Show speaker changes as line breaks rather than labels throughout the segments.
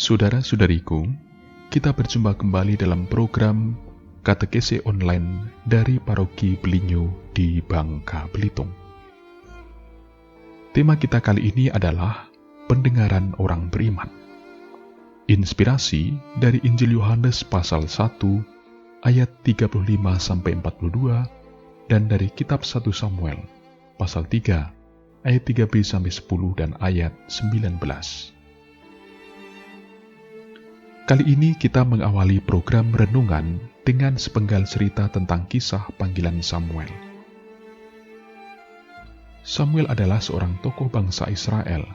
Saudara-saudariku, kita berjumpa kembali dalam program Katekese Online dari Paroki Belinyu di Bangka Belitung. Tema kita kali ini adalah pendengaran orang beriman. Inspirasi dari Injil Yohanes pasal 1 ayat 35-42 dan dari kitab 1 Samuel pasal 3 ayat 3b-10 dan ayat 19. Kali ini kita mengawali program renungan dengan sepenggal cerita tentang kisah panggilan Samuel. Samuel adalah seorang tokoh bangsa Israel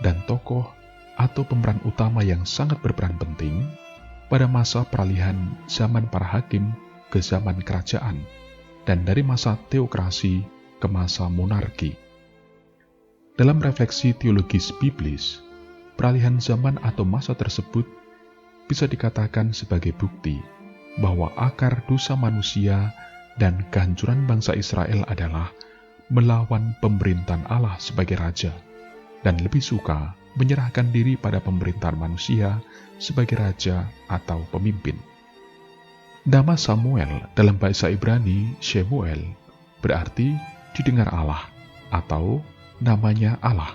dan tokoh atau pemeran utama yang sangat berperan penting pada masa peralihan zaman para hakim ke zaman kerajaan dan dari masa teokrasi ke masa monarki. Dalam refleksi teologis biblis, peralihan zaman atau masa tersebut bisa dikatakan sebagai bukti bahwa akar dosa manusia dan kehancuran bangsa Israel adalah melawan pemerintahan Allah sebagai raja dan lebih suka menyerahkan diri pada pemerintahan manusia sebagai raja atau pemimpin. Nama Samuel dalam bahasa Ibrani Shemuel berarti didengar Allah atau namanya Allah.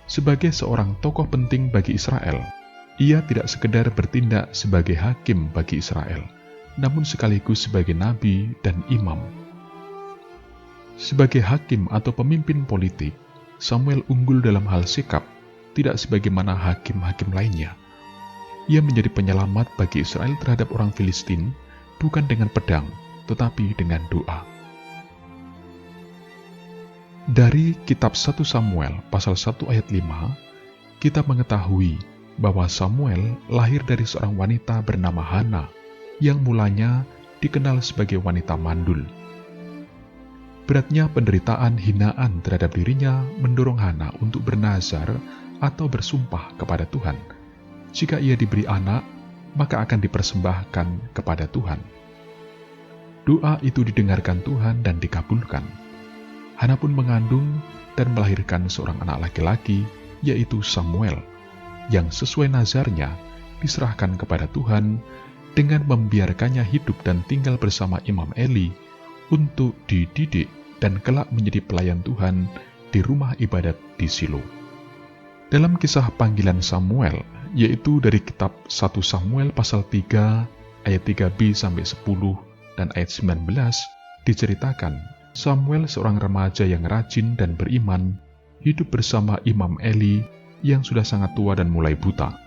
Sebagai seorang tokoh penting bagi Israel, ia tidak sekedar bertindak sebagai hakim bagi Israel, namun sekaligus sebagai nabi dan imam. Sebagai hakim atau pemimpin politik, Samuel unggul dalam hal sikap, tidak sebagaimana hakim-hakim lainnya. Ia menjadi penyelamat bagi Israel terhadap orang Filistin, bukan dengan pedang, tetapi dengan doa. Dari kitab 1 Samuel pasal 1 ayat 5, kita mengetahui bahwa Samuel lahir dari seorang wanita bernama Hana, yang mulanya dikenal sebagai wanita mandul. Beratnya penderitaan hinaan terhadap dirinya mendorong Hana untuk bernazar atau bersumpah kepada Tuhan. Jika ia diberi anak, maka akan dipersembahkan kepada Tuhan. Doa itu didengarkan Tuhan dan dikabulkan. Hana pun mengandung dan melahirkan seorang anak laki-laki, yaitu Samuel, yang sesuai nazarnya diserahkan kepada Tuhan dengan membiarkannya hidup dan tinggal bersama Imam Eli untuk dididik dan kelak menjadi pelayan Tuhan di rumah ibadat di Silo. Dalam kisah panggilan Samuel, yaitu dari kitab 1 Samuel pasal 3 ayat 3b-10 dan ayat 19, diceritakan Samuel seorang remaja yang rajin dan beriman hidup bersama Imam Eli yang sudah sangat tua dan mulai buta.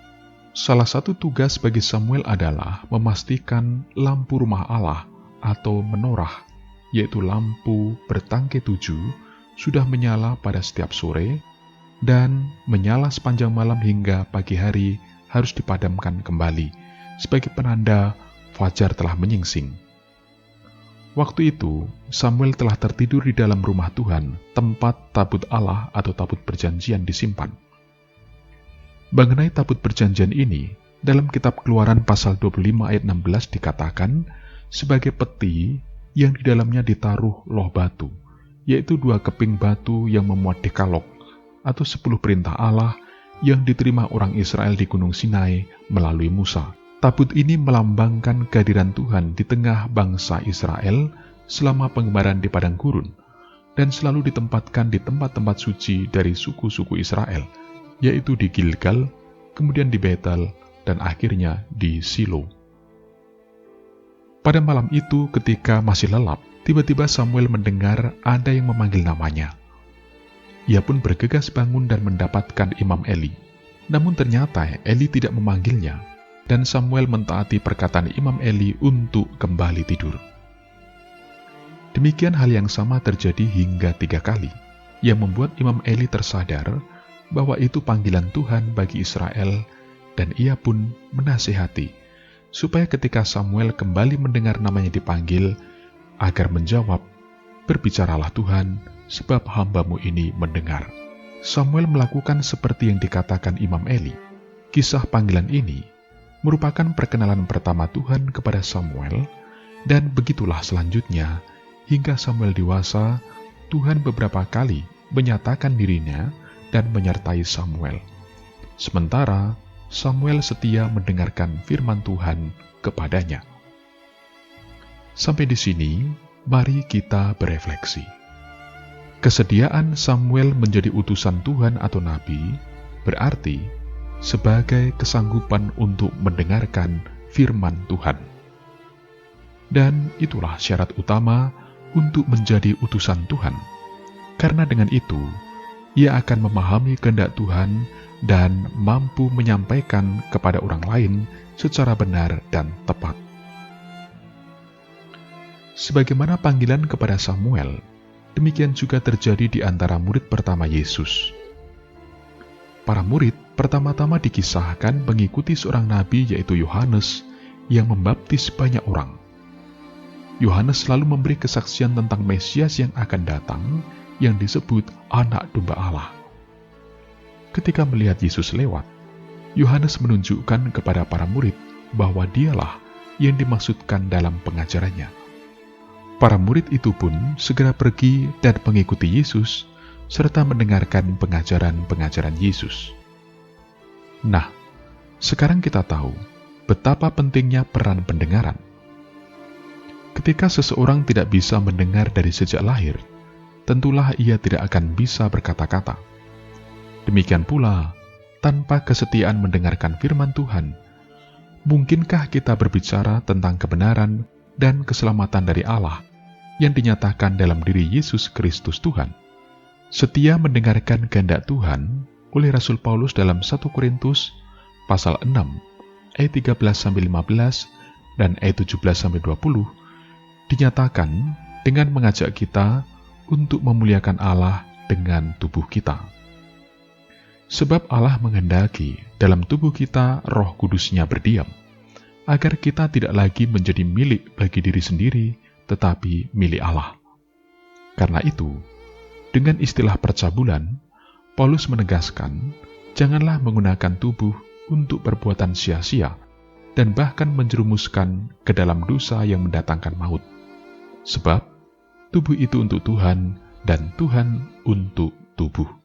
Salah satu tugas bagi Samuel adalah memastikan lampu rumah Allah atau menorah, yaitu lampu bertangkai 7, sudah menyala pada setiap sore dan menyala sepanjang malam hingga pagi hari harus dipadamkan kembali sebagai penanda fajar telah menyingsing. Waktu itu, Samuel telah tertidur di dalam rumah Tuhan, tempat tabut Allah atau tabut perjanjian disimpan. Mengenai tabut perjanjian ini, dalam kitab Keluaran pasal 25 ayat 16 dikatakan sebagai peti yang di dalamnya ditaruh loh batu, yaitu 2 keping batu yang memuat dekalog, atau 10 perintah Allah yang diterima orang Israel di Gunung Sinai melalui Musa. Tabut ini melambangkan kehadiran Tuhan di tengah bangsa Israel selama pengemaran di padang gurun, dan selalu ditempatkan di tempat-tempat suci dari suku-suku Israel, yaitu di Gilgal, kemudian di Betel, dan akhirnya di Silo. Pada malam itu ketika masih lelap, tiba-tiba Samuel mendengar ada yang memanggil namanya. Ia pun bergegas bangun dan mendapatkan Imam Eli. Namun ternyata Eli tidak memanggilnya, dan Samuel mentaati perkataan Imam Eli untuk kembali tidur. Demikian hal yang sama terjadi hingga 3 kali, yang membuat Imam Eli tersadar bahwa itu panggilan Tuhan bagi Israel, dan ia pun menasihati, supaya ketika Samuel kembali mendengar namanya dipanggil, agar menjawab, "Berbicaralah Tuhan, sebab hamba-Mu ini mendengar." Samuel melakukan seperti yang dikatakan Imam Eli. Kisah panggilan ini merupakan perkenalan pertama Tuhan kepada Samuel, dan begitulah selanjutnya, hingga Samuel dewasa, Tuhan beberapa kali menyatakan dirinya dan menyertai Samuel. Sementara Samuel setia mendengarkan firman Tuhan kepadanya. Sampai di sini, mari kita berefleksi. Kesediaan Samuel menjadi utusan Tuhan atau nabi berarti sebagai kesanggupan untuk mendengarkan firman Tuhan. Dan itulah syarat utama untuk menjadi utusan Tuhan. Karena dengan itu, ia akan memahami kehendak Tuhan dan mampu menyampaikan kepada orang lain secara benar dan tepat. Sebagaimana panggilan kepada Samuel, demikian juga terjadi di antara murid pertama Yesus. Para murid pertama-tama dikisahkan mengikuti seorang nabi yaitu Yohanes yang membaptis banyak orang. Yohanes selalu memberi kesaksian tentang Mesias yang akan datang yang disebut Anak Domba Allah. Ketika melihat Yesus lewat, Yohanes menunjukkan kepada para murid bahwa dialah yang dimaksudkan dalam pengajarannya. Para murid itu pun segera pergi dan mengikuti Yesus, serta mendengarkan pengajaran-pengajaran Yesus. Nah, sekarang kita tahu betapa pentingnya peran pendengaran. Ketika seseorang tidak bisa mendengar dari sejak lahir, tentulah ia tidak akan bisa berkata-kata. Demikian pula, tanpa kesetiaan mendengarkan firman Tuhan, mungkinkah kita berbicara tentang kebenaran dan keselamatan dari Allah yang dinyatakan dalam diri Yesus Kristus Tuhan? Setia mendengarkan kehendak Tuhan oleh Rasul Paulus dalam 1 Korintus pasal 6 ayat 13-15 dan ayat 17-20 dinyatakan dengan mengajak kita untuk memuliakan Allah dengan tubuh kita. Sebab Allah menghendaki dalam tubuh kita Roh Kudus-Nya berdiam, agar kita tidak lagi menjadi milik bagi diri sendiri, tetapi milik Allah. Karena itu, dengan istilah percabulan, Paulus menegaskan, janganlah menggunakan tubuh untuk perbuatan sia-sia, dan bahkan menjerumuskan ke dalam dosa yang mendatangkan maut. Sebab, tubuh itu untuk Tuhan, dan Tuhan untuk tubuh.